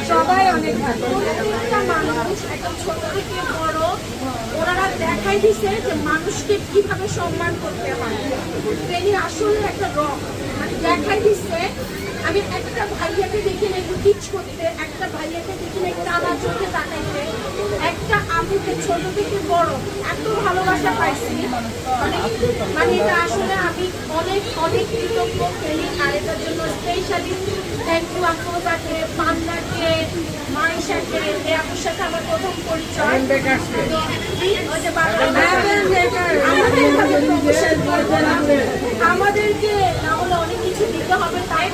সবাই অনেক ভালো। প্রত্যেকটা মানুষ একদম ছোট থেকে বড় ওনারা দেখাই দিছে যে মানুষকে কিভাবে সম্মান করতে হয়। ট্রেনিং আসলে একটা রক মানে দেখাই দিচ্ছে। আমি একটা ভাইয়াকে দেখি না একটু কিচ করতে, একটা ভাইয়াকে দেখি না একটু টানা চোখে তাকাইতে, একটা আপুকে ছোট থেকে বড় এত ভালোবাসা পাইছি মানে এটা আসলে আমি অনেক অনেক কৃতজ্ঞ ট্রেনিং। আর এটার জন্য স্পেশালি থ্যাংক ইউ আপনাকে, পান্নাকে, মাইশাকে। এই আপুর সাথে আমার প্রথম পরিচয় আমাদেরকে না হলে অনেক কিছু দিতে হবে, তাই